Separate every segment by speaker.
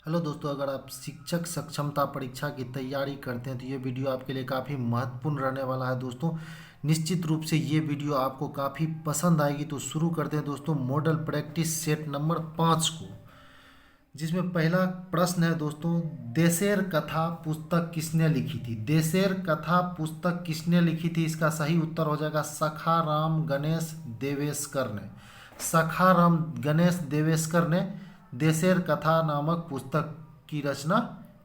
Speaker 1: Hello दोस्तों, अगर आप शिक्षक सक्षमता परीक्षा की तैयारी करते हैं तो ये वीडियो आपके लिए काफ़ी महत्वपूर्ण रहने वाला है दोस्तों। निश्चित रूप से ये वीडियो आपको काफ़ी पसंद आएगी। तो शुरू करते हैं दोस्तों मॉडल प्रैक्टिस सेट नंबर 5 को, जिसमें पहला प्रश्न है दोस्तों, देशेर कथा पुस्तक किसने लिखी थी? देशेर कथा पुस्तक किसने लिखी थी? इसका सही उत्तर हो जाएगा सखाराम गणेश देवेशकर ने। सखाराम गणेश देवेशकर ने देशेर कथा नामक पुस्तक की रचना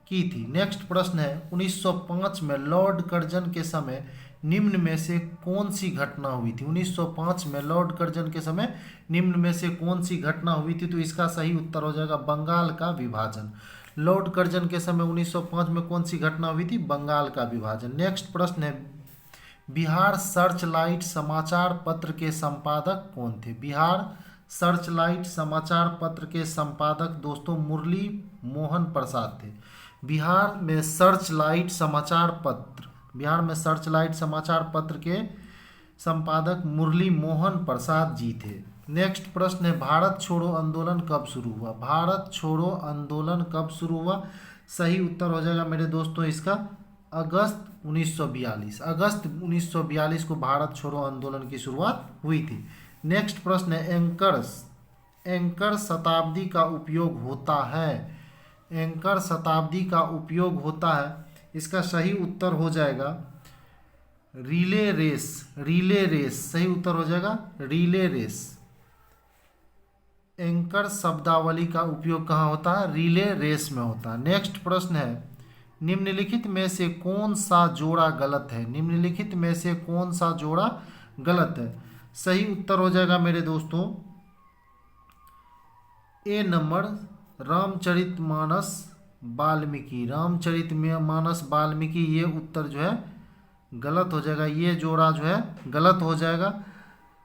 Speaker 1: की थी। नेक्स्ट प्रश्न है, 1905 में लॉर्ड कर्जन के समय निम्न में से कौन सी घटना हुई थी? 1905 में लॉर्ड कर्जन के समय निम्न में से कौन सी घटना हुई थी? तो इसका सही उत्तर हो जाएगा बंगाल का विभाजन। लॉर्ड कर्जन के समय 1905 में कौन सी घटना हुई थी? बंगाल का विभाजन। नेक्स्ट प्रश्न है, बिहार सर्चलाइट समाचार पत्र के संपादक कौन थे? बिहार सर्चलाइट समाचार पत्र के संपादक दोस्तों मुरली मोहन प्रसाद थे। बिहार में सर्चलाइट समाचार पत्र के संपादक मुरली मोहन प्रसाद जी थे। नेक्स्ट प्रश्न है, भारत छोड़ो आंदोलन कब शुरू हुआ? भारत छोड़ो आंदोलन कब शुरू हुआ? सही उत्तर हो जाएगा मेरे दोस्तों इसका अगस्त 1942। अगस्त 1942 को भारत छोड़ो आंदोलन की शुरुआत हुई थी। नेक्स्ट प्रश्न है, एंकर शताब्दी का उपयोग होता है? एंकर शताब्दी का उपयोग होता है, इसका सही उत्तर हो जाएगा रिले रेस। रिले रेस सही उत्तर हो जाएगा रिले रेस। एंकर शब्दावली का उपयोग कहाँ होता है? रिले रेस में होता है। नेक्स्ट प्रश्न है, निम्नलिखित में से कौन सा जोड़ा गलत है? निम्नलिखित में से कौन सा जोड़ा गलत है? सही उत्तर हो जाएगा मेरे दोस्तों ए नंबर, रामचरितमानस वाल्मीकि। रामचरितमानस वाल्मीकि, ये उत्तर जो है गलत हो जाएगा। ये जोड़ा जो है गलत हो जाएगा।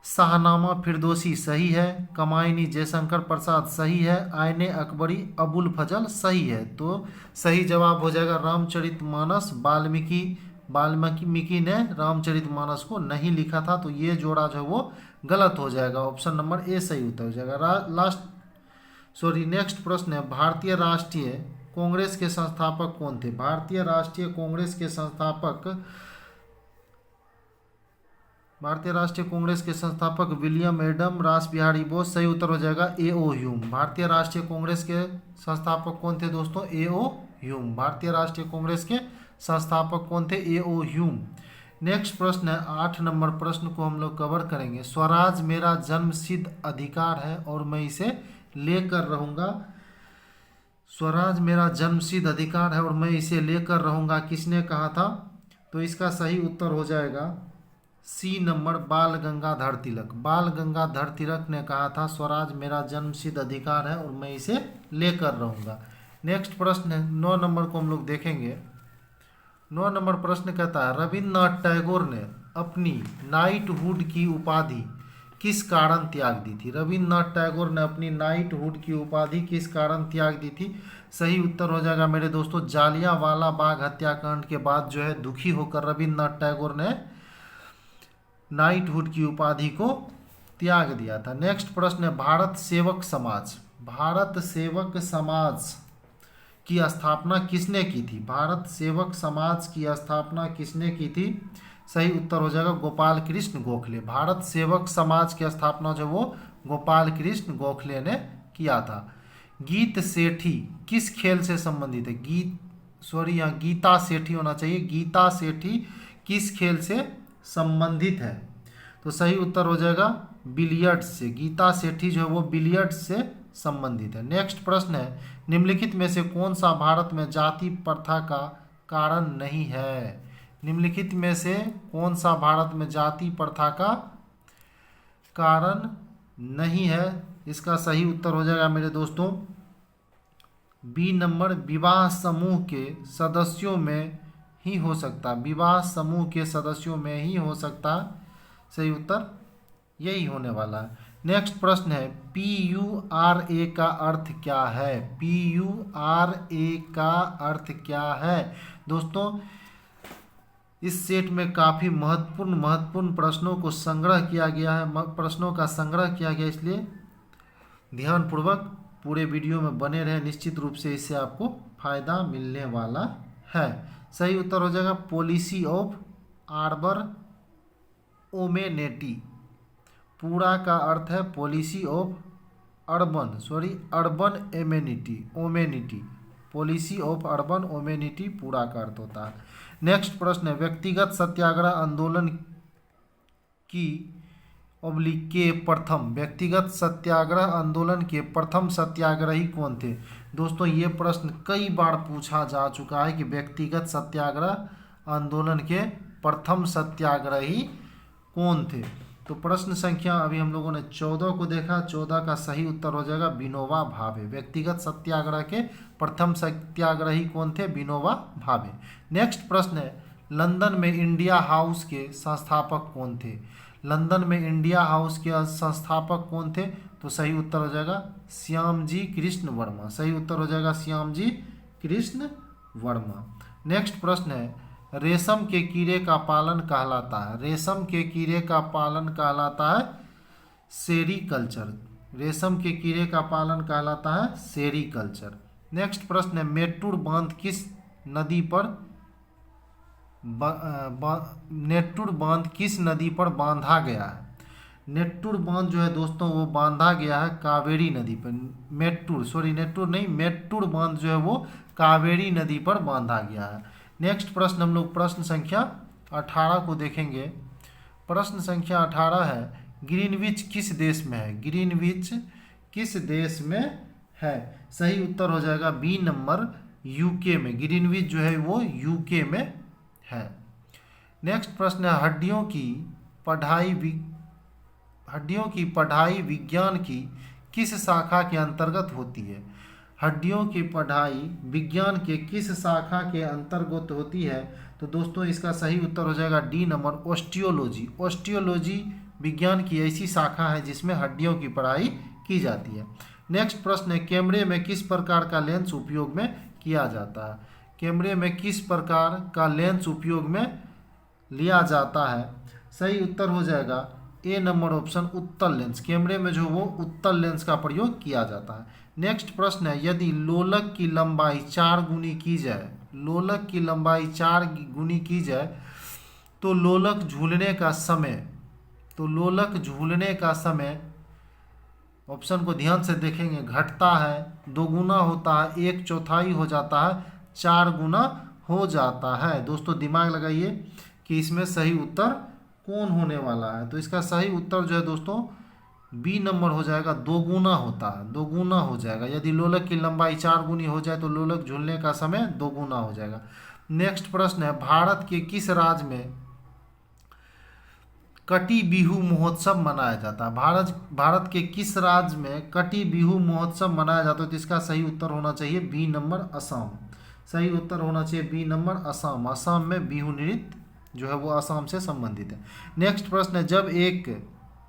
Speaker 1: शाहनामा फिरदौसी सही है। कमायनी जयशंकर प्रसाद सही है। आयने अकबरी अबुल फजल सही है। तो सही जवाब हो जाएगा रामचरितमानस वाल्मीकि। वाल्मीकि ने रामचरितमानस को नहीं लिखा था, तो ये जोड़ा जो है वो गलत हो जाएगा। ऑप्शन नंबर ए सही उत्तर हो जाएगा। नेक्स्ट प्रश्न है, भारतीय राष्ट्रीय कांग्रेस के संस्थापक कौन थे? भारतीय राष्ट्रीय कांग्रेस के संस्थापक विलियम एडम रास बिहारी बोस। सही उत्तर हो जाएगा ए.ओ. ह्यूम। भारतीय राष्ट्रीय कांग्रेस के संस्थापक कौन थे दोस्तों? ए.ओ. ह्यूम। भारतीय राष्ट्रीय कांग्रेस के संस्थापक कौन थे? ए.ओ. ह्यूम। नेक्स्ट प्रश्न है, 8 नंबर प्रश्न को हम लोग कवर करेंगे। स्वराज मेरा जन्मसिद्ध अधिकार है और मैं इसे लेकर रहूंगा। स्वराज मेरा जन्मसिद्ध अधिकार है और मैं इसे लेकर रहूंगा, किसने कहा था? तो इसका सही उत्तर हो जाएगा सी नंबर, बाल गंगाधर तिलक। बाल गंगाधर तिलक ने कहा था स्वराज मेरा जन्मसिद्ध अधिकार है और मैं इसे लेकर रहूंगा। नेक्स्ट प्रश्न है, 9 नंबर को हम लोग देखेंगे। 9 नंबर प्रश्न कहता है, रविन्द्रनाथ टैगोर ने अपनी नाइटहुड की उपाधि किस कारण त्याग दी थी? रविन्द्रनाथ टैगोर ने अपनी नाइटहुड की उपाधि किस कारण त्याग दी थी? सही उत्तर हो जाएगा मेरे दोस्तों जालियांवाला बाग हत्याकांड के बाद जो है दुखी होकर रविन्द्रनाथ टैगोर ने नाइटहुड की उपाधि को त्याग दिया था। नेक्स्ट प्रश्न है, भारत सेवक समाज की स्थापना किसने की थी? भारत सेवक समाज की स्थापना किसने की थी? सही उत्तर हो जाएगा गोपाल कृष्ण गोखले। भारत सेवक समाज की स्थापना जो वो गोपाल कृष्ण गोखले ने किया था। गीत सेठी किस खेल से संबंधित है? यहाँ गीता सेठी होना चाहिए। गीता सेठी किस खेल से संबंधित है? तो सही उत्तर हो जाएगा बिलियर्ड्स से। गीता सेठी जो है वो बिलियर्ड्स से संबंधित है। नेक्स्ट प्रश्न है, निम्नलिखित में से कौन सा भारत में जाति प्रथा का कारण नहीं है? निम्नलिखित में से कौन सा भारत में जाति प्रथा का कारण नहीं है? इसका सही उत्तर हो जाएगा मेरे दोस्तों बी नंबर, विवाह समूह के सदस्यों में ही हो सकता। विवाह समूह के सदस्यों में ही हो सकता। सही उत्तर यही होने वाला है। नेक्स्ट प्रश्न है, PURA का अर्थ क्या है? PURA का अर्थ क्या है? दोस्तों इस सेट में काफ़ी महत्वपूर्ण प्रश्नों को संग्रह किया गया है। प्रश्नों का संग्रह किया गया, इसलिए ध्यानपूर्वक पूरे वीडियो में बने रहे, निश्चित रूप से इससे आपको फायदा मिलने वाला है। सही उत्तर हो जाएगा पॉलिसी ऑफ आर्बर ओमेनिटी। पूरा का अर्थ है policy of urban amenity. Policy of urban amenity पूरा का अर्थ होता है। नेक्स्ट प्रश्न है, व्यक्तिगत सत्याग्रह आंदोलन की के प्रथम व्यक्तिगत सत्याग्रह आंदोलन के प्रथम सत्याग्रही कौन थे। दोस्तों ये प्रश्न कई बार पूछा जा चुका है कि व्यक्तिगत सत्याग्रह आंदोलन के प्रथम सत्याग्रही कौन थे। तो प्रश्न संख्या अभी हम लोगों ने 14 को देखा, 14 का सही उत्तर हो जाएगा विनोबा भावे। व्यक्तिगत सत्याग्रह के प्रथम सत्याग्रही कौन थे, विनोबा भावे। नेक्स्ट प्रश्न है, लंदन में इंडिया हाउस के संस्थापक कौन थे। लंदन में इंडिया हाउस के संस्थापक कौन थे, तो सही उत्तर हो जाएगा श्यामजी कृष्ण वर्मा। सही उत्तर हो जाएगा श्यामजी कृष्ण वर्मा। नेक्स्ट प्रश्न है, रेशम के कीड़े का पालन कहलाता है। रेशम के कीड़े का पालन कहलाता है सेरीकल्चर। रेशम के कीड़े का पालन कहलाता है सेरीकल्चर। नेक्स्ट प्रश्न है, मेट्टूर बांध किस नदी पर नेट्टूर बांध किस नदी पर बांधा गया है। नेट्टूर बांध जो है दोस्तों वो बांधा गया है कावेरी नदी पर। मेट्टूर बांध जो है वो कावेरी नदी पर बांधा गया है। नेक्स्ट प्रश्न हम लोग प्रश्न संख्या 18 को देखेंगे। प्रश्न संख्या 18 है, ग्रीनविच किस देश में है। ग्रीनविच किस देश में है। सही उत्तर हो जाएगा बी नंबर यूके में। ग्रीनविच जो है वो यूके में है। नेक्स्ट प्रश्न है, हड्डियों की पढ़ाई विज्ञान की किस शाखा के अंतर्गत होती है। हड्डियों की पढ़ाई विज्ञान के किस शाखा के अंतर्गत होती है, तो दोस्तों इसका सही उत्तर हो जाएगा डी नंबर ऑस्टियोलॉजी। ऑस्टियोलॉजी विज्ञान की ऐसी शाखा है जिसमें हड्डियों की पढ़ाई की जाती है। नेक्स्ट प्रश्न है, कैमरे में किस प्रकार का लेंस उपयोग में किया जाता है। कैमरे में किस प्रकार का लेंस उपयोग में लिया जाता है। सही उत्तर हो जाएगा ए नंबर ऑप्शन उत्तल लेंस। कैमरे में जो वो उत्तल लेंस का प्रयोग किया जाता है। नेक्स्ट प्रश्न है, यदि लोलक की लंबाई 4 गुनी की जाए, लोलक की लंबाई 4 गुनी की जाए तो लोलक झूलने का समय ऑप्शन को ध्यान से देखेंगे, घटता है, दोगुना होता है, 1/4 हो जाता है, 4 गुना हो जाता है। दोस्तों दिमाग लगाइए कि इसमें सही उत्तर कौन होने वाला है। तो इसका सही उत्तर जो है दोस्तों बी नंबर हो जाएगा, दोगुना होता है, दोगुना हो जाएगा। यदि लोलक की लंबाई 4 गुनी हो जाए तो लोलक झूलने का समय दोगुना हो जाएगा। नेक्स्ट प्रश्न है, भारत के किस राज्य में कटी बिहू महोत्सव मनाया जाता है। भारत के किस राज्य में कटी बिहू महोत्सव मनाया जाता है, तो इसका सही उत्तर होना चाहिए बी नंबर असम। सही उत्तर होना चाहिए बी नंबर असम। असम में बिहू नृत्य जो है वो असम से संबंधित है। नेक्स्ट प्रश्न है, जब एक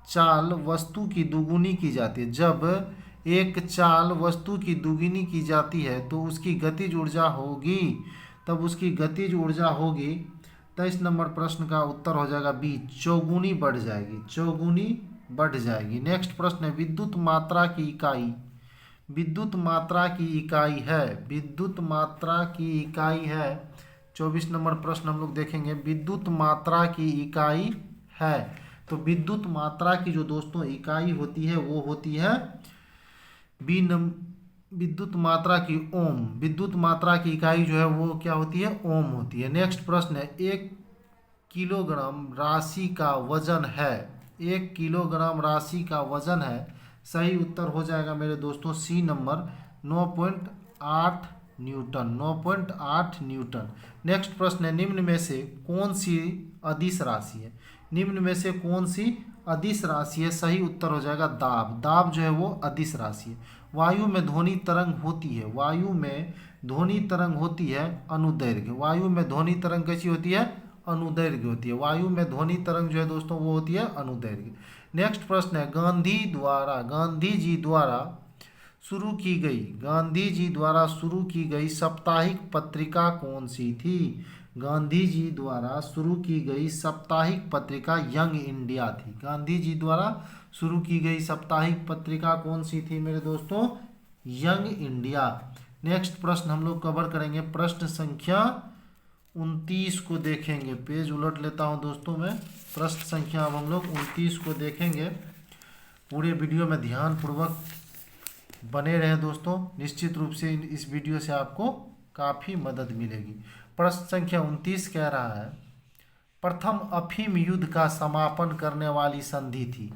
Speaker 1: चाल वस्तु की दुगुनी की जाती है, जब एक चाल वस्तु की दुगुनी की जाती है तो उसकी गतिज ऊर्जा होगी, तब उसकी गतिज ऊर्जा होगी। 23 नंबर प्रश्न का उत्तर हो जाएगा बी, चौगुनी बढ़ जाएगी, चौगुनी बढ़ जाएगी। नेक्स्ट प्रश्न है, विद्युत मात्रा की इकाई है। 24 नंबर प्रश्न हम लोग देखेंगे, विद्युत मात्रा की इकाई है। तो विद्युत मात्रा की जो दोस्तों इकाई होती है वो होती है विद्युत मात्रा की ओम। विद्युत मात्रा की इकाई जो है वो क्या होती है, ओम होती है। नेक्स्ट प्रश्न है, 1 किलोग्राम राशि का वजन है। 1 किलोग्राम राशि का वजन है। सही उत्तर हो जाएगा मेरे दोस्तों C number 9.8 newton. 9.8 newton. Next प्रश्न है, निम्न में से कौन सी अदिश राशि है। निम्न में से कौन सी अदिश राशि है। सही उत्तर हो जाएगा दाब। दाब जो है वो अदिश राशि है। वायु में ध्वनि तरंग होती है, वायु में ध्वनि तरंग होती है अनुदैर्घ्य। वायु में ध्वनि तरंग कैसी होती है, अनुदैर्घ्य होती है। वायु में ध्वनि तरंग जो है दोस्तों वो होती है अनुदैर्घ्य। नेक्स्ट प्रश्न है, गांधी जी द्वारा शुरू की गई साप्ताहिक पत्रिका कौन सी थी। गांधी जी द्वारा शुरू की गई साप्ताहिक पत्रिका यंग इंडिया थी। गांधी जी द्वारा शुरू की गई साप्ताहिक पत्रिका कौन सी थी मेरे दोस्तों, यंग इंडिया। नेक्स्ट प्रश्न हम लोग कवर करेंगे प्रश्न संख्या 29 को देखेंगे। पेज उलट लेता हूं दोस्तों मैं। प्रश्न संख्या अब हम लोग 29 को देखेंगे। पूरे वीडियो में ध्यानपूर्वक बने रहे दोस्तों, निश्चित रूप से इस वीडियो से आपको काफ़ी मदद मिलेगी। प्रश्न संख्या 29 कह रहा है, प्रथम अफीम युद्ध का समापन करने वाली संधि थी।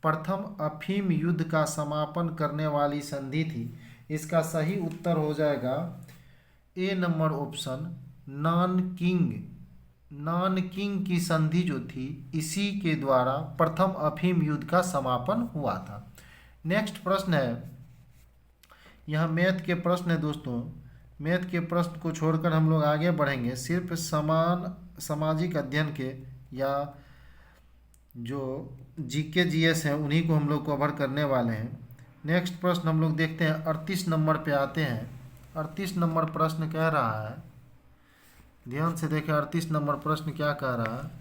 Speaker 1: प्रथम अफीम युद्ध का समापन करने वाली संधि थी। इसका सही उत्तर हो जाएगा ए नंबर ऑप्शन, नानकिंग की संधि जो थी इसी के द्वारा प्रथम अफीम युद्ध का समापन हुआ था। नेक्स्ट प्रश्न है, यह मैथ के प्रश्न है दोस्तों। मैथ के प्रश्न को छोड़कर हम लोग आगे बढ़ेंगे, सिर्फ समान सामाजिक अध्ययन के या जो जीके जीएस हैं उन्हीं को हम लोग कवर करने वाले हैं। नेक्स्ट प्रश्न हम लोग देखते हैं, 38 नंबर पे आते हैं। 38 नंबर प्रश्न कह रहा है, ध्यान से देखें 38 नंबर प्रश्न क्या कह रहा है।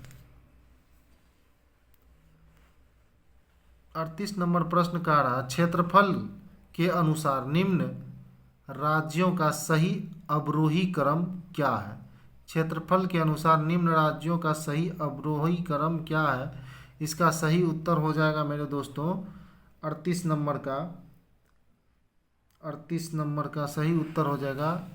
Speaker 1: 38 नंबर प्रश्न कह रहा है, क्षेत्रफल के अनुसार निम्न राज्यों का सही अवरोही क्रम क्या है। क्षेत्रफल के अनुसार निम्न राज्यों का सही अवरोही क्रम क्या है। इसका सही उत्तर हो जाएगा मेरे दोस्तों 38 नंबर का सही उत्तर हो जाएगा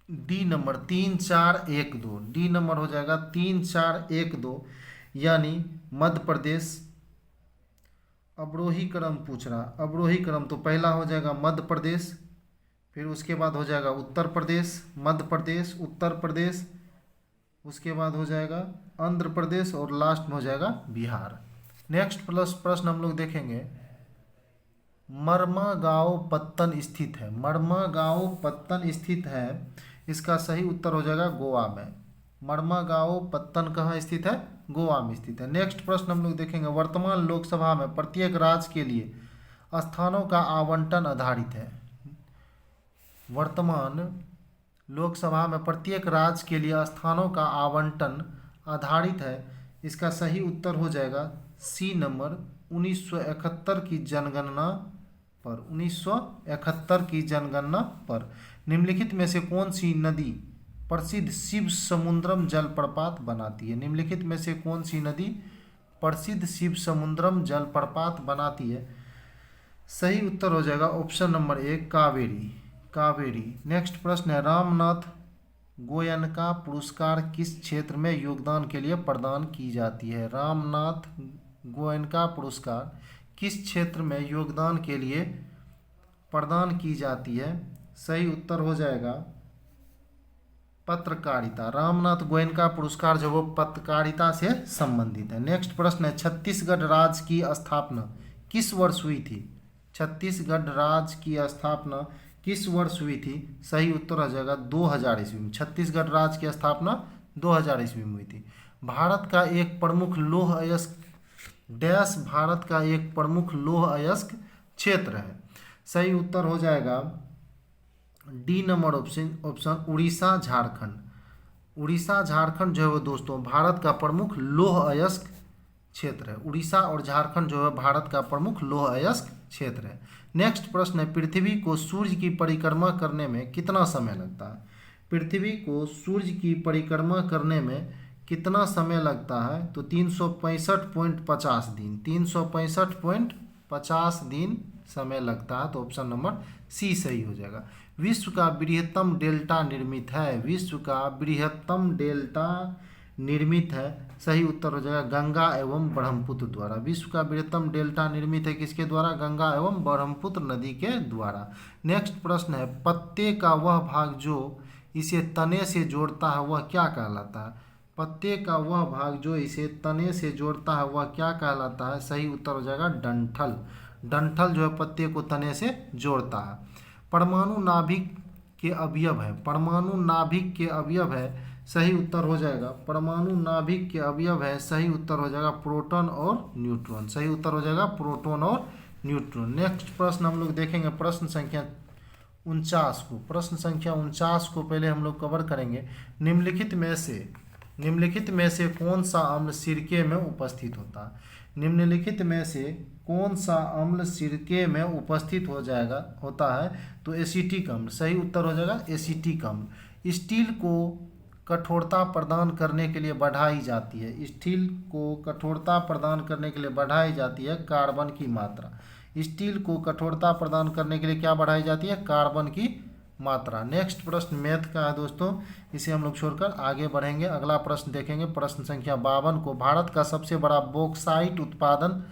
Speaker 1: डी नंबर 3 4 1 2। डी नंबर हो जाएगा 3 4 1 2, यानी मध्य प्रदेश। अवरोही क्रम पूछ रहा, अवरोही क्रम तो पहला हो जाएगा मध्य प्रदेश, फिर उसके बाद हो जाएगा उत्तर प्रदेश, मध्य प्रदेश, उत्तर प्रदेश, उसके बाद हो जाएगा आंध्र प्रदेश और लास्ट में हो जाएगा बिहार। नेक्स्ट प्रश्न हम लोग देखेंगे, मर्मागांव पत्तन स्थित है। मर्मागांव पत्तन स्थित है, इसका सही उत्तर हो जाएगा गोवा में। मर्मागांव पत्तन कहाँ स्थित है, गोवा में स्थित है। नेक्स्ट प्रश्न हम लोग देखेंगे, वर्तमान लोकसभा में प्रत्येक राज्य के लिए स्थानों का आवंटन आधारित है। वर्तमान लोकसभा में प्रत्येक राज्य के लिए स्थानों का आवंटन आधारित है। इसका सही उत्तर हो जाएगा सी नंबर, 1971 की जनगणना पर। 1971 की जनगणना पर निम्नलिखित में से कौन सी नदी प्रसिद्ध शिव समुद्रम जलप्रपात बनाती है। निम्नलिखित में से कौन सी नदी प्रसिद्ध शिव समुद्रम जलप्रपात बनाती है। सही उत्तर हो जाएगा ऑप्शन नंबर 1 कावेरी। नेक्स्ट प्रश्न है, रामनाथ गोयनका पुरस्कार किस क्षेत्र में योगदान के लिए प्रदान की जाती है। रामनाथ गोयनका पुरस्कार किस क्षेत्र में योगदान के लिए प्रदान की जाती है। सही उत्तर हो जाएगा पत्रकारिता। रामनाथ गोयनका पुरस्कार जो वो पत्रकारिता से संबंधित है। नेक्स्ट प्रश्न है, छत्तीसगढ़ राज्य की स्थापना किस वर्ष हुई थी। छत्तीसगढ़ राज्य की स्थापना किस वर्ष हुई थी। सही उत्तर हो जाएगा 2000 ईस्वी में। छत्तीसगढ़ राज्य की स्थापना 2000 ईस्वी में हुई थी। भारत का एक प्रमुख लौह अयस्क डैश भारत का एक प्रमुख लौह अयस्क क्षेत्र है। सही उत्तर हो जाएगा D number option Orissa Jharkhand. Orissa Jharkhand जो है वो दोस्तों भारत का प्रमुख लौह अयस्क क्षेत्र है। उड़ीसा और झारखंड जो है भारत का प्रमुख लौह अयस्क क्षेत्र है। नेक्स्ट प्रश्न है, पृथ्वी को सूर्य की परिक्रमा करने में कितना समय लगता है। पृथ्वी को सूर्य की परिक्रमा करने में कितना समय लगता है। तो 365.50 दिन। 365.50 दिन समय लगता है। तो ऑप्शन नंबर सी सही हो जाएगा। विश्व का बृहत्तम डेल्टा निर्मित है। विश्व का बृहत्तम डेल्टा निर्मित है। सही उत्तर हो जाएगा गंगा एवं ब्रह्मपुत्र द्वारा। विश्व का बृहत्तम डेल्टा निर्मित है किसके द्वारा, गंगा एवं ब्रह्मपुत्र नदी के द्वारा। नेक्स्ट प्रश्न है, पत्ते का वह भाग जो इसे तने से जोड़ता है वह क्या कहलाता है। पत्ते का वह भाग जो इसे तने से जोड़ता है वह क्या कहलाता है। सही उत्तर हो जाएगा डंठल। डंठल जो है पत्ते को तने से जोड़ता है। परमाणु नाभिक के अवयव है। परमाणु नाभिक के अवयव है। सही उत्तर हो जाएगा परमाणु नाभिक के अवयव है। सही उत्तर हो जाएगा प्रोटॉन और न्यूट्रॉन। सही उत्तर हो जाएगा प्रोटॉन और न्यूट्रॉन। नेक्स्ट प्रश्न हम लोग देखेंगे प्रश्न संख्या 49 को। प्रश्न संख्या 49 को पहले हम लोग कवर करेंगे। निम्नलिखित में से कौन सा अम्ल सिरके में उपस्थित होता है। निम्नलिखित में से कौन सा अम्ल सिरके में उपस्थित होता है? तो एसिटिक अम्ल। सही उत्तर हो जाएगा एसिटिक अम्ल। स्टील को कठोरता प्रदान करने के लिए बढ़ाई जाती है। स्टील को कठोरता प्रदान करने के लिए बढ़ाई जाती है कार्बन की मात्रा। स्टील को कठोरता प्रदान करने के लिए क्या बढ़ाई जाती है? कार्बन की मात्रा। नेक्स्ट प्रश्न मैथ का है दोस्तों, इसे हम लोग छोड़कर आगे बढ़ेंगे। अगला प्रश्न देखेंगे, प्रश्न संख्या 52 को। भारत का सबसे बड़ा बॉक्साइट उत्पादन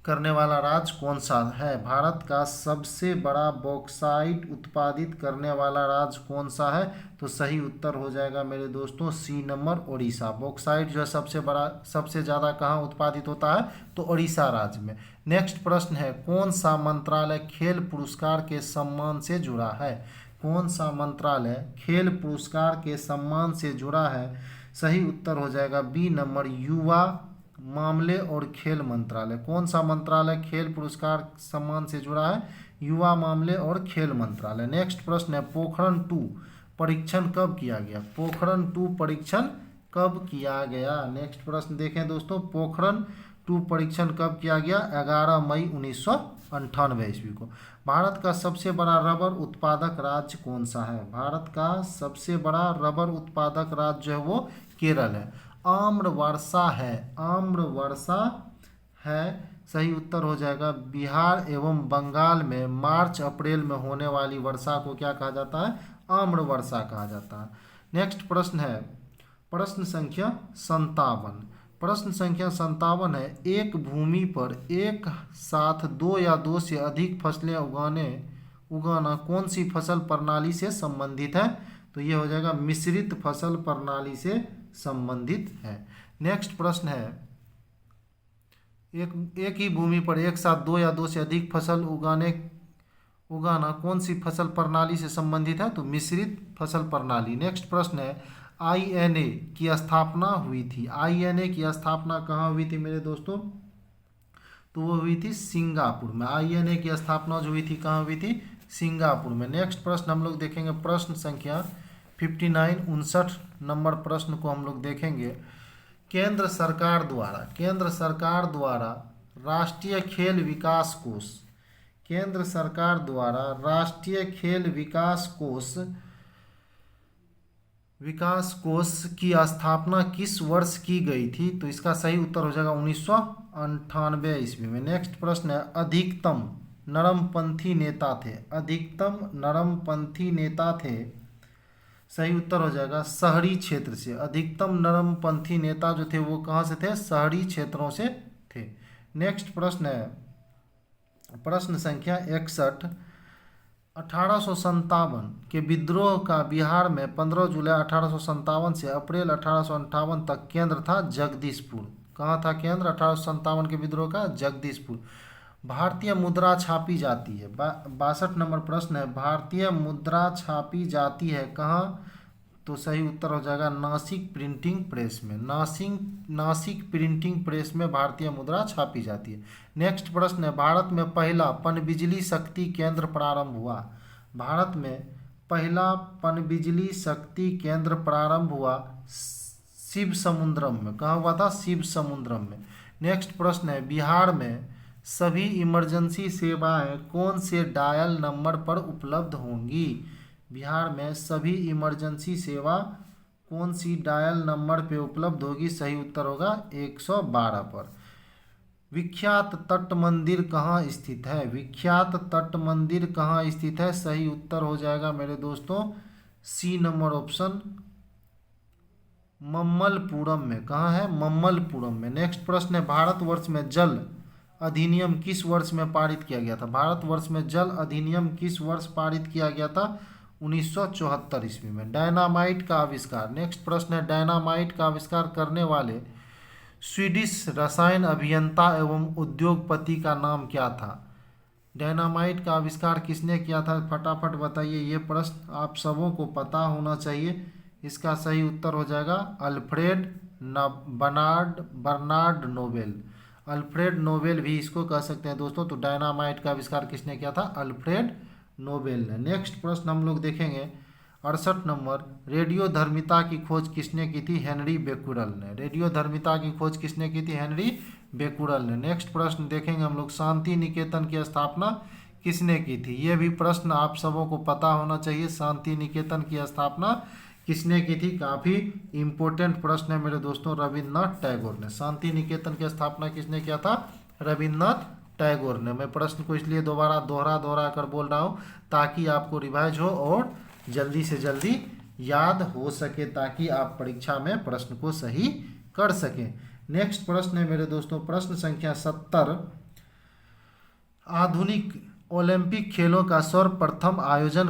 Speaker 1: करने वाला राज्य कौन सा है? भारत का सबसे बड़ा बॉक्साइट उत्पादित करने वाला राज्य कौन सा है? तो सही उत्तर हो जाएगा मेरे दोस्तों सी नंबर, उड़ीसा। बॉक्साइट जो है सबसे ज़्यादा कहाँ उत्पादित होता है? तो उड़ीसा राज्य में। नेक्स्ट प्रश्न है, कौन सा मंत्रालय खेल पुरस्कार के सम्मान से जुड़ा है? कौन सा मंत्रालय खेल पुरस्कार के सम्मान से जुड़ा है? सही उत्तर हो जाएगा बी नंबर, युवा मामले और खेल मंत्रालय। कौन सा मंत्रालय खेल पुरस्कार सम्मान से जुड़ा है? युवा मामले और खेल मंत्रालय। नेक्स्ट प्रश्न है, पोखरण 2 परीक्षण कब किया गया? पोखरण 2 परीक्षण कब किया गया? नेक्स्ट प्रश्न देखें दोस्तों, पोखरण 2 परीक्षण कब किया गया? 11 मई 1998 ईस्वी को। भारत का सबसे बड़ा रबर उत्पादक राज्य कौन सा है? भारत का सबसे बड़ा रबर उत्पादक राज्य जो है वो केरल है। आम्र वर्षा है, आम्र वर्षा है। सही उत्तर हो जाएगा बिहार एवं बंगाल में मार्च अप्रैल में होने वाली वर्षा को क्या कहा जाता है? आम्र वर्षा कहा जाता है। नेक्स्ट प्रश्न है प्रश्न संख्या 57। प्रश्न संख्या 57 है, एक भूमि पर एक साथ 2 या 2 से अधिक फसलें उगाना कौन सी फसल प्रणाली से संबंधित है? तो ये हो जाएगा मिश्रित फसल प्रणाली से संबंधित है। नेक्स्ट प्रश्न है, एक ही भूमि पर एक साथ 2 या 2 से अधिक फसल उगाना कौन सी फसल प्रणाली से संबंधित है? तो मिश्रित फसल प्रणाली। नेक्स्ट प्रश्न है, आईएनए की स्थापना हुई थी। आईएनए की स्थापना कहाँ हुई थी मेरे दोस्तों? तो वो हुई थी सिंगापुर में। आईएनए की स्थापना जो हुई थी कहाँ हुई थी? सिंगापुर में। नेक्स्ट प्रश्न हम लोग देखेंगे, प्रश्न संख्या 59 नंबर प्रश्न को हम लोग देखेंगे। केंद्र सरकार द्वारा राष्ट्रीय खेल विकास कोष, केंद्र सरकार द्वारा राष्ट्रीय खेल विकास कोष की स्थापना किस वर्ष की गई थी? तो इसका सही उत्तर हो जाएगा 1998 ईस्वी में। नेक्स्ट प्रश्न है, अधिकतम नरमपंथी नेता थे। अधिकतम नरमपंथी नेता थे। सही उत्तर हो जाएगा शहरी क्षेत्र से। अधिकतम नरमपंथी नेता जो थे वो कहाँ से थे? शहरी क्षेत्रों से थे। नेक्स्ट प्रश्न है प्रश्न संख्या 61। 1857 के विद्रोह का बिहार में 15 जुलाई 1857 से अप्रैल 1858 तक केंद्र था जगदीशपुर। कहाँ था केंद्र 1857 के विद्रोह का? जगदीशपुर। भारतीय मुद्रा छापी जाती है। 62 नंबर प्रश्न है, भारतीय मुद्रा छापी जाती है कहाँ? तो सही उत्तर हो जाएगा नासिक प्रिंटिंग प्रेस में। नासिक प्रिंटिंग प्रेस में भारतीय मुद्रा छापी जाती है। नेक्स्ट प्रश्न है, भारत में पहला पनबिजली शक्ति केंद्र प्रारंभ हुआ। भारत में पहला पनबिजली शक्ति केंद्र प्रारंभ हुआ शिव समुद्रम में। कहाँ हुआ था? शिव समुद्रम में। नेक्स्ट प्रश्न है, बिहार में सभी इमरजेंसी सेवाएं कौन से डायल नंबर पर उपलब्ध होंगी? बिहार में सभी इमरजेंसी सेवा कौन सी डायल नंबर पे उपलब्ध होगी? सही उत्तर होगा 112 पर। विख्यात तट मंदिर कहाँ स्थित है? विख्यात तट मंदिर कहाँ स्थित है? सही उत्तर हो जाएगा मेरे दोस्तों सी नंबर ऑप्शन, मम्मलपुरम में। कहाँ है? मम्मलपुरम में। नेक्स्ट प्रश्न है, भारतवर्ष में जल अधिनियम किस वर्ष में पारित किया गया था? भारतवर्ष में जल अधिनियम किस वर्ष पारित किया गया था? 1974 ईस्वी में। डायनामाइट का आविष्कार। नेक्स्ट प्रश्न है, डायनामाइट का आविष्कार करने वाले स्वीडिश रसायन अभियंता एवं उद्योगपति का नाम क्या था? डायनामाइट का आविष्कार किसने किया था? फटाफट बताइए। ये प्रश्न आप सबों को पता होना चाहिए। इसका सही उत्तर हो जाएगा Alfred Bernard Nobel. Alfred Nobel भी इसको कह सकते हैं दोस्तों। तो डायनामाइट का आविष्कार किसने किया था? अल्फ्रेड नोबेल ने। नेक्स्ट प्रश्न हम लोग देखेंगे, 68 नंबर, रेडियोधर्मिता की खोज किसने की थी? हेनरी बेक्यूरेल ने। रेडियोधर्मिता की खोज किसने की थी? हेनरी बेक्यूरेल ने। नेक्स्ट प्रश्न देखेंगे हम लोग, शांति निकेतन की स्थापना किसने की थी? ये भी प्रश्न आप सबों को पता होना चाहिए, शांति निकेतन की स्थापना किसने की थी? काफ़ी इंपॉर्टेंट प्रश्न है मेरे दोस्तों, रविन्द्रनाथ टैगोर ने। शांति निकेतन की स्थापना किसने किया था? रविन्द्रनाथ टैगोर ने। मैं प्रश्न को इसलिए दोबारा दोहरा कर बोल रहा हूँ ताकि आपको रिवाइज हो और जल्दी से जल्दी याद हो सके, ताकि आप परीक्षा में प्रश्न को सही कर सकें। नेक्स्ट प्रश्न है मेरे दोस्तों, प्रश्न संख्या 70, आधुनिक ओलंपिक खेलों का सर्वप्रथम आयोजन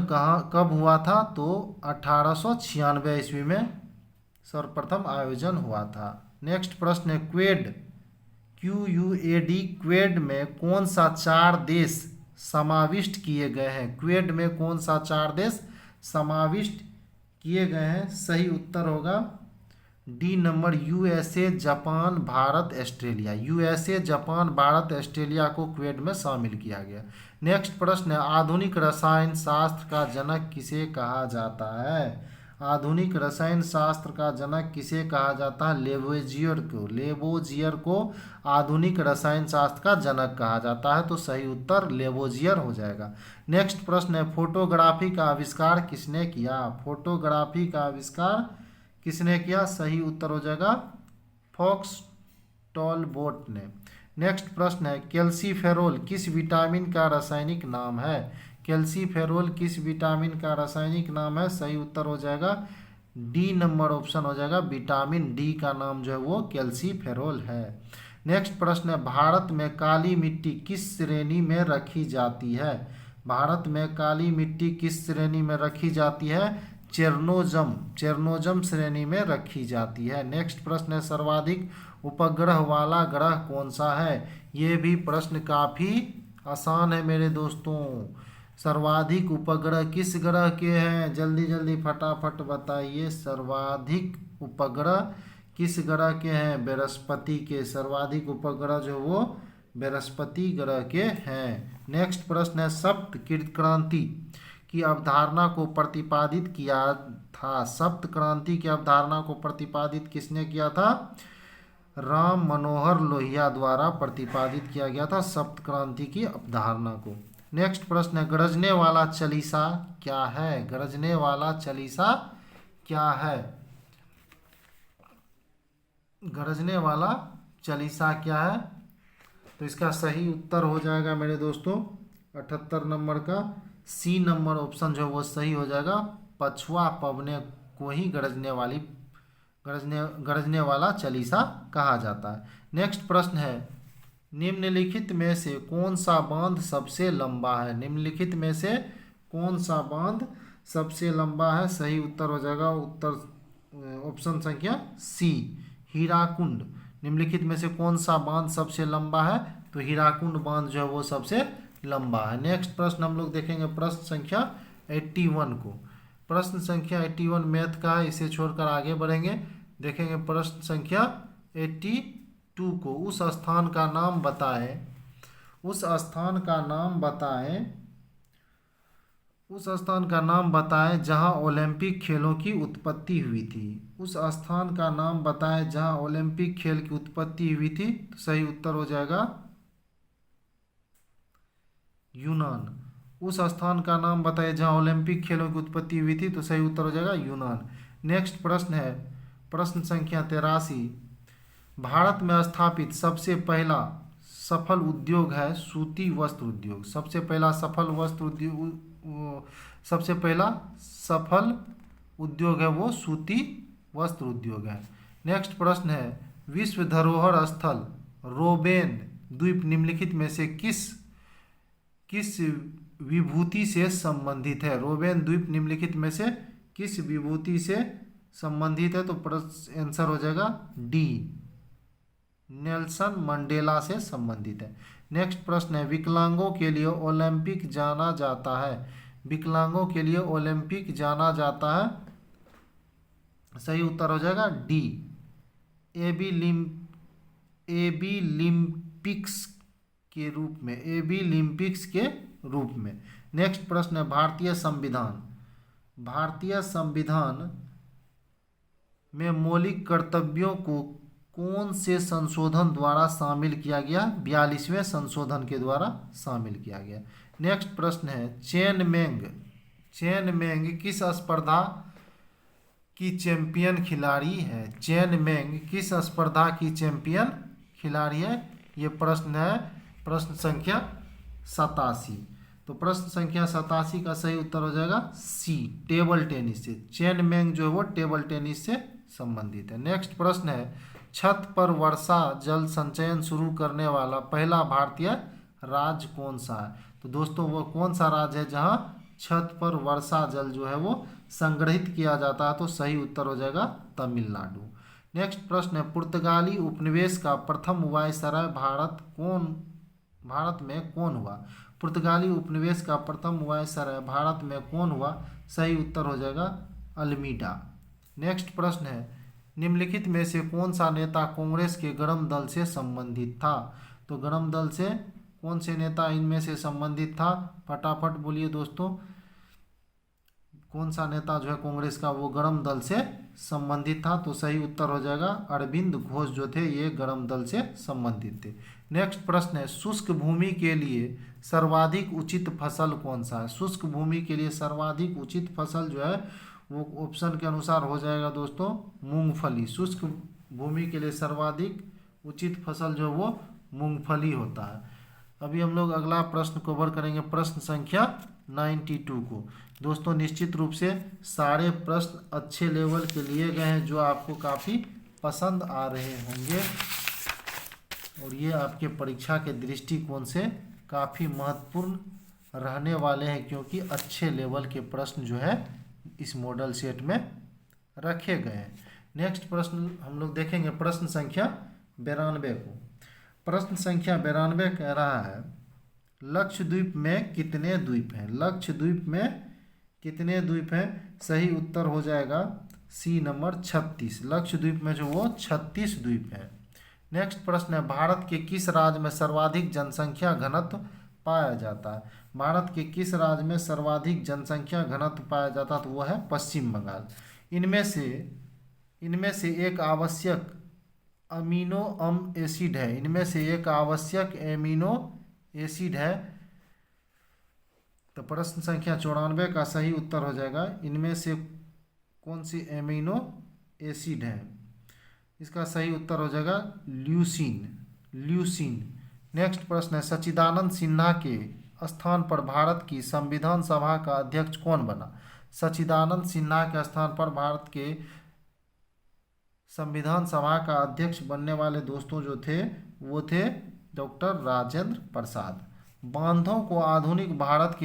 Speaker 1: कब हुआ था? तो 1896 ईस्वी में सर्वप्रथम आयोजन हुआ था। नेक्स्ट प्रश्न है, क्वेड, QUAD, क्वेड में कौन सा 4 देश समाविष्ट किए गए हैं? क्वेड में कौन सा 4 देश समाविष्ट किए गए हैं? सही उत्तर होगा D number, USA, Japan, Bharat, Australia. USA, Japan, Bharat, Australia को क्वेड में शामिल किया गया। नेक्स्ट प्रश्न है, आधुनिक रसायन शास्त्र का जनक किसे कहा जाता है? आधुनिक रसायन शास्त्र का जनक किसे कहा जाता है? लेवोजियर को। लेवोजियर को आधुनिक रसायन शास्त्र का जनक कहा जाता है, तो सही उत्तर लेवोजियर हो जाएगा। नेक्स्ट प्रश्न है, फोटोग्राफी का आविष्कार किसने किया? फोटोग्राफी का आविष्कार किसने किया? सही उत्तर हो जाएगा फॉक्स टॉलबोट ने। नेक्स्ट प्रश्न है, कैल्सीफेरोल किस विटामिन का रासायनिक नाम है? कैल्सीफेरोल किस विटामिन का रासायनिक नाम है? सही उत्तर हो जाएगा डी नंबर, ऑप्शन हो जाएगा विटामिन डी का नाम जो है वो कैल्सीफेरोल है। नेक्स्ट प्रश्न है, भारत में काली मिट्टी किस श्रेणी में रखी जाती है? भारत में काली मिट्टी किस श्रेणी में रखी जाती है? चेरनोजम श्रेणी में रखी जाती है। नेक्स्ट प्रश्न है, सर्वाधिक उपग्रह वाला ग्रह कौन सा है? ये भी प्रश्न काफ़ी आसान है मेरे दोस्तों। सर्वाधिक उपग्रह किस ग्रह के हैं? जल्दी जल्दी फटाफट बताइए, सर्वाधिक उपग्रह किस ग्रह के हैं? बृहस्पति के। सर्वाधिक उपग्रह जो वो बृहस्पति ग्रह के हैं। नेक्स्ट प्रश्न है, सप्त क्रांति की अवधारणा को प्रतिपादित किया था? सप्त क्रांति की अवधारणा को प्रतिपादित किसने किया था? राम मनोहर लोहिया द्वारा प्रतिपादित किया गया था सप्त क्रांति की अवधारणा को। नेक्स्ट प्रश्न है, गरजने वाला चालीसा क्या है? गरजने वाला चालीसा क्या है? गरजने वाला चालीसा क्या है? तो इसका सही उत्तर हो जाएगा मेरे दोस्तों 78 नंबर का सी नंबर, ऑप्शन जो वो सही हो जाएगा। पछुआ पवने को ही गरजने वाला चालीसा कहा जाता है। नेक्स्ट प्रश्न है, निम्नलिखित में से कौन सा बांध सबसे लंबा है? निम्नलिखित में से कौन सा बांध सबसे लंबा है? सही उत्तर हो जाएगा ऑप्शन संख्या सी, हीराकुंड। निम्नलिखित में से कौन सा बांध सबसे लंबा है? तो हीराकुंड बांध जो है वो सबसे लंबा है। नेक्स्ट प्रश्न हम लोग देखेंगे प्रश्न संख्या 81 को। प्रश्न संख्या 81 मैथ का है, इसे छोड़कर आगे बढ़ेंगे। देखेंगे प्रश्न संख्या 82 को। उस स्थान का नाम बताएं, उस स्थान का नाम बताएं, उस स्थान का नाम बताएं जहां ओलंपिक खेलों की उत्पत्ति हुई थी। उस स्थान का नाम बताएं जहां ओलंपिक खेल की उत्पत्ति हुई थी। तो सही उत्तर हो जाएगा यूनान। उस स्थान का नाम बताएं जहां ओलंपिक खेलों की उत्पत्ति हुई थी। तो सही उत्तर हो जाएगा यूनान। नेक्स्ट प्रश्न है प्रश्न संख्या 83, भारत में स्थापित सबसे पहला सफल उद्योग है सूती वस्त्र उद्योग। सबसे पहला सफल वस्त्र उद्योग, सबसे पहला सफल उद्योग है वो सूती वस्त्र उद्योग है। नेक्स्ट प्रश्न है, विश्व धरोहर स्थल रोबेन द्वीप निम्नलिखित में से किस विभूति से संबंधित है? रोबेन द्वीप निम्नलिखित में से किस विभूति से संबंधित है? तो आंसर हो जाएगा डी, नेल्सन मंडेला से संबंधित है। नेक्स्ट प्रश्न है, विकलांगों के लिए ओलंपिक जाना जाता है। विकलांगों के लिए ओलंपिक जाना जाता है। सही उत्तर हो जाएगा डी, एबी लिम्पिक्स के रूप में, एबी लिम्पिक्स के रूप में। नेक्स्ट प्रश्न है, भारतीय संविधान, भारतीय संविधान में मौलिक कर्तव्यों को कौन से संशोधन द्वारा शामिल किया गया? 42वें संशोधन के द्वारा शामिल किया गया। नेक्स्ट प्रश्न है, चेन मेंग किस स्पर्धा की चैंपियन खिलाड़ी है? चेन मेंग किस स्पर्धा की चैंपियन खिलाड़ी है? ये प्रश्न है प्रश्न संख्या 87। तो प्रश्न संख्या 87 का सही उत्तर हो जाएगा सी, टेबल टेनिस से। चेन मेंग जो है वो टेबल टेनिस से संबंधित है। नेक्स्ट प्रश्न है, छत पर वर्षा जल संचयन शुरू करने वाला पहला भारतीय राज्य कौन सा है? तो दोस्तों वो कौन सा राज्य है जहां छत पर वर्षा जल जो है वो संग्रहित किया जाता है? तो सही उत्तर हो जाएगा तमिलनाडु। नेक्स्ट प्रश्न है, पुर्तगाली उपनिवेश का प्रथम वायसराय भारत में कौन हुआ? पुर्तगाली उपनिवेश का प्रथम वायसराय भारत में कौन हुआ? सही उत्तर हो जाएगा अल्मीडा। नेक्स्ट प्रश्न है, निम्नलिखित में से कौन सा नेता कांग्रेस के गरम दल से संबंधित था? तो गरम दल से कौन से नेता इनमें से संबंधित था? फटाफट बोलिए दोस्तों, कौन सा नेता जो है कांग्रेस का वो गरम दल से संबंधित था? तो सही उत्तर हो जाएगा अरविंद घोष जो थे ये गरम दल से संबंधित थे। नेक्स्ट प्रश्न है, शुष्क भूमि के लिए सर्वाधिक उचित फसल कौन सा है? शुष्क भूमि के लिए सर्वाधिक उचित फसल जो है वो ऑप्शन के अनुसार हो जाएगा दोस्तों मूंगफली। शुष्क भूमि के लिए सर्वाधिक उचित फसल जो वो मूंगफली होता है। अभी हम लोग अगला प्रश्न कवर करेंगे, प्रश्न संख्या 92 को। दोस्तों निश्चित रूप से सारे प्रश्न अच्छे लेवल के लिए गए हैं जो आपको काफ़ी पसंद आ रहे होंगे और ये आपके परीक्षा के दृष्टिकोण से काफ़ी महत्वपूर्ण रहने वाले हैं क्योंकि अच्छे लेवल के प्रश्न जो है इस मॉडल सेट में रखे गए हैं। नेक्स्ट प्रश्न हम लोग देखेंगे प्रश्न संख्या 92 को। प्रश्न संख्या 92 कह रहा है, लक्षद्वीप में कितने द्वीप हैं? लक्षद्वीप में कितने द्वीप हैं? सही उत्तर हो जाएगा सी नंबर 36। लक्षद्वीप में जो वो 36 द्वीप हैं। नेक्स्ट प्रश्न है, भारत के किस राज्य में सर्वाधिक जनसंख्या घनत्व पाया जाता है? भारत के किस राज्य में सर्वाधिक जनसंख्या घनत्व पाया जाता है? तो वह है पश्चिम बंगाल। इनमें से एक आवश्यक अमीनो एसिड है। इनमें से एक आवश्यक एमिनो एसिड है। तो प्रश्न संख्या 94 का सही उत्तर हो जाएगा इनमें से कौन सी एमिनो एसिड है? इसका सही उत्तर हो जाएगा ल्यूसीन। नेक्स्ट प्रश्न है, सच्चिदानंद सिन्हा के स्थान पर भारत की संविधान सभा का अध्यक्ष कौन बना? सच्चिदानंद सिन्हा के स्थान पर भारत के संविधान सभा का अध्यक्ष बनने वाले दोस्तों जो थे वो थे डॉक्टर राजेंद्र प्रसाद। बांधों को आधुनिक भारत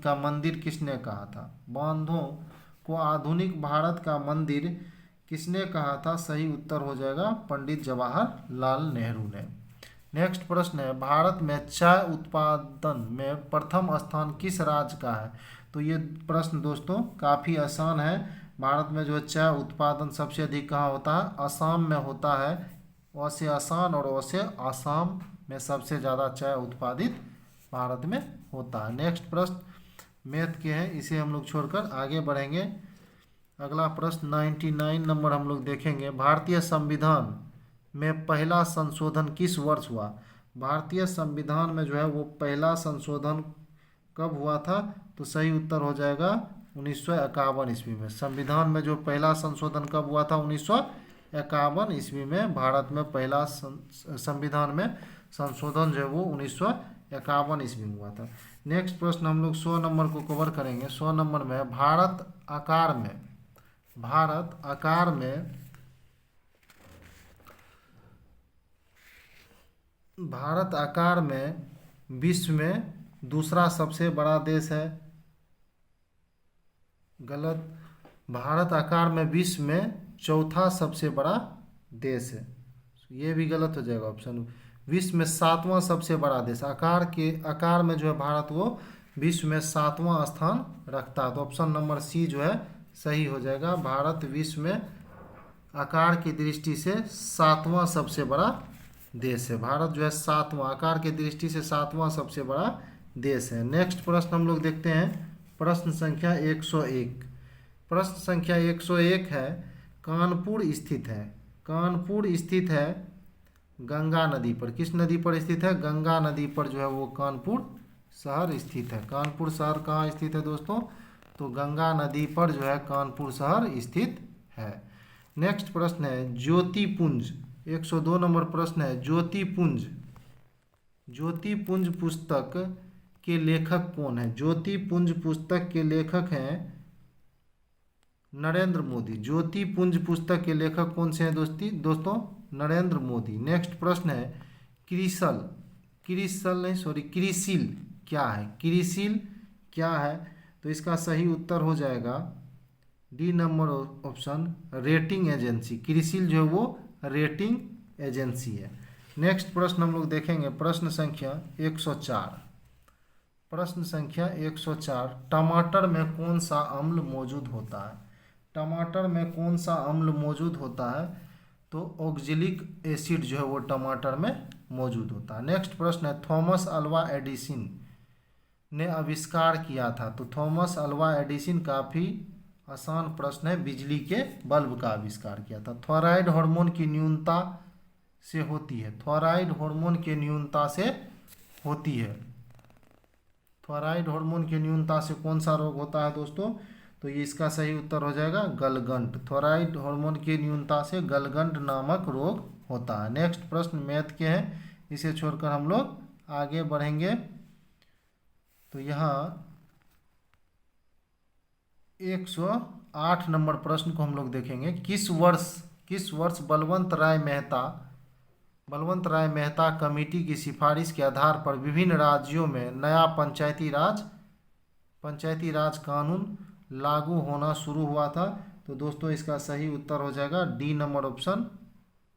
Speaker 1: का मंदिर किसने कहा था? बांधों को आधुनिक भारत का मंदिर किसने कहा था? सही उत्तर हो जाएगा पंडित जवाहरलाल नेहरू ने। नेक्स्ट प्रश्न है, भारत में चाय उत्पादन में प्रथम स्थान किस राज्य का है? तो ये प्रश्न दोस्तों काफ़ी आसान है। भारत में जो चाय उत्पादन सबसे अधिक कहाँ होता है? असम में होता है। वैसे आसान और वैसे आसाम में सबसे ज़्यादा चाय उत्पादित भारत में होता है। नेक्स्ट प्रश्न मैथ के हैं, इसे हम लोग छोड़कर आगे बढ़ेंगे। अगला प्रश्न 99 नंबर हम लोग देखेंगे, भारतीय संविधान में पहला संशोधन किस वर्ष हुआ? भारतीय संविधान में जो है वो पहला संशोधन कब हुआ था? तो सही उत्तर हो जाएगा 1951 ईस्वी में। संविधान में जो पहला संशोधन कब हुआ था? 1951 ईस्वी में भारत में पहला संविधान में संशोधन जो है वो 1951 ईस्वी में हुआ था। नेक्स्ट प्रश्न हम लोग 100 नंबर को कवर करेंगे। 100 नंबर में भारत आकार में विश्व में दूसरा सबसे बड़ा देश है। गलत। भारत आकार में विश्व में चौथा सबसे बड़ा देश है। ये भी गलत हो जाएगा ऑप्शन। विश्व में 7वां सबसे बड़ा देश। आकार में जो है भारत वो विश्व में 7वां स्थान रखता है। तो ऑप्शन नंबर सी जो है सही हो जाएगा। भारत विश्व में आकार की दृष्टि से 7वां सबसे बड़ा देश है। भारत जो है 7वां आकार की दृष्टि से 7वां सबसे बड़ा देश है। नेक्स्ट प्रश्न हम लोग देखते हैं प्रश्न संख्या 101। प्रश्न संख्या 101 है, कानपुर स्थित है, कानपुर स्थित है गंगा नदी पर। किस नदी पर स्थित है? गंगा नदी पर जो है वो कानपुर शहर स्थित है। कानपुर शहर कहाँ स्थित है दोस्तों? तो गंगा नदी पर जो है कानपुर शहर स्थित है। नेक्स्ट प्रश्न है ज्योतिपुंज, 102 नंबर प्रश्न है ज्योतिपुंज। ज्योतिपुंज पुस्तक के लेखक कौन है? ज्योतिपुंज पुस्तक के लेखक हैं नरेंद्र मोदी। ज्योतिपुंज पुस्तक के लेखक कौन से हैं दोस्तों? नरेंद्र मोदी। नेक्स्ट प्रश्न है क्रिसल, क्रिसिल क्या है? क्रिसिल क्या है? तो इसका सही उत्तर हो जाएगा D number option, rating agency. CRISIL जो है वो रेटिंग एजेंसी है। नेक्स्ट प्रश्न हम लोग देखेंगे प्रश्न संख्या 104। प्रश्न संख्या 104, टमाटर में कौन सा अम्ल मौजूद होता है? टमाटर में कौन सा अम्ल मौजूद होता है? तो ऑक्जेलिक एसिड जो है वो टमाटर में मौजूद होता है। नेक्स्ट प्रश्न है थॉमस अल्वा एडिसन ने आविष्कार किया था। तो थॉमस अल्वा एडिसन काफ़ी आसान प्रश्न है, बिजली के बल्ब का आविष्कार किया था। थायराइड हार्मोन की न्यूनता से होती है। थायराइड हार्मोन के न्यूनता से होती है। थायराइड हार्मोन की न्यूनता से कौन सा रोग होता है दोस्तों? तो ये इसका सही उत्तर हो जाएगा गलगंड। थायराइड हार्मोन की न्यूनता से गलगंड नामक रोग होता है। नेक्स्ट प्रश्न मैथ के हैं, इसे छोड़कर हम लोग आगे बढ़ेंगे। तो यहाँ 108 नंबर प्रश्न को हम लोग देखेंगे। किस वर्ष बलवंत राय मेहता कमेटी की सिफारिश के आधार पर विभिन्न राज्यों में नया पंचायती राज कानून लागू होना शुरू हुआ था? तो दोस्तों इसका सही उत्तर हो जाएगा डी नंबर ऑप्शन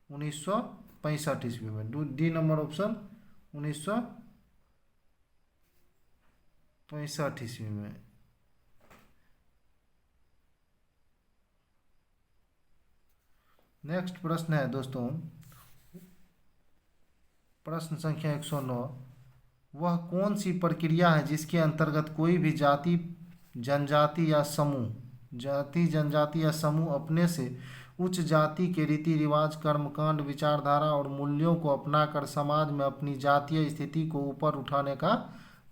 Speaker 1: 1965 ईस्वी में। डी नंबर ऑप्शन 1965 ईस्वी में। नेक्स्ट प्रश्न है दोस्तों प्रश्न संख्या 109, वह कौन सी प्रक्रिया है जिसके अंतर्गत कोई भी जाति जनजाति या समूह अपने से उच्च जाति के रीति रिवाज, कर्मकांड, विचारधारा और मूल्यों को अपनाकर समाज में अपनी जातीय स्थिति को ऊपर उठाने का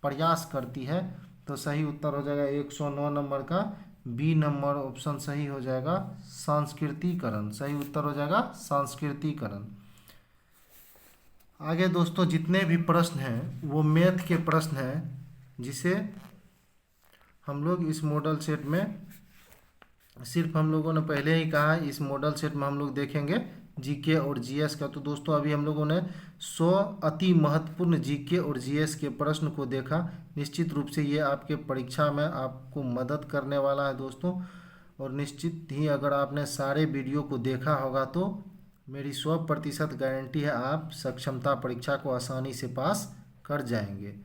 Speaker 1: प्रयास करती है? तो सही उत्तर हो जाएगा 109 नंबर का बी नंबर ऑप्शन सही हो जाएगा सांस्कृतिकरण। सही उत्तर हो जाएगा सांस्कृतिकरण। आगे दोस्तों जितने भी प्रश्न हैं वो मैथ के प्रश्न हैं, जिसे हम लोग इस मॉडल सेट में सिर्फ हम लोगों ने पहले ही कहा इस मॉडल सेट में हम लोग देखेंगे जीके और जीएस का। तो दोस्तों अभी हम लोगों ने 100 अति महत्वपूर्ण जीके और जीएस के प्रश्न को देखा। निश्चित रूप से ये आपके परीक्षा में आपको मदद करने वाला है दोस्तों, और निश्चित ही अगर आपने सारे वीडियो को देखा होगा तो मेरी 100% गारंटी है आप सक्षमता परीक्षा को आसानी से पास कर जाएंगे।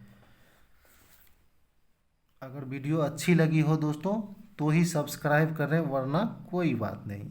Speaker 1: अगर वीडियो अच्छी लगी हो दोस्तों तो ही सब्सक्राइब करें, वरना कोई बात नहीं।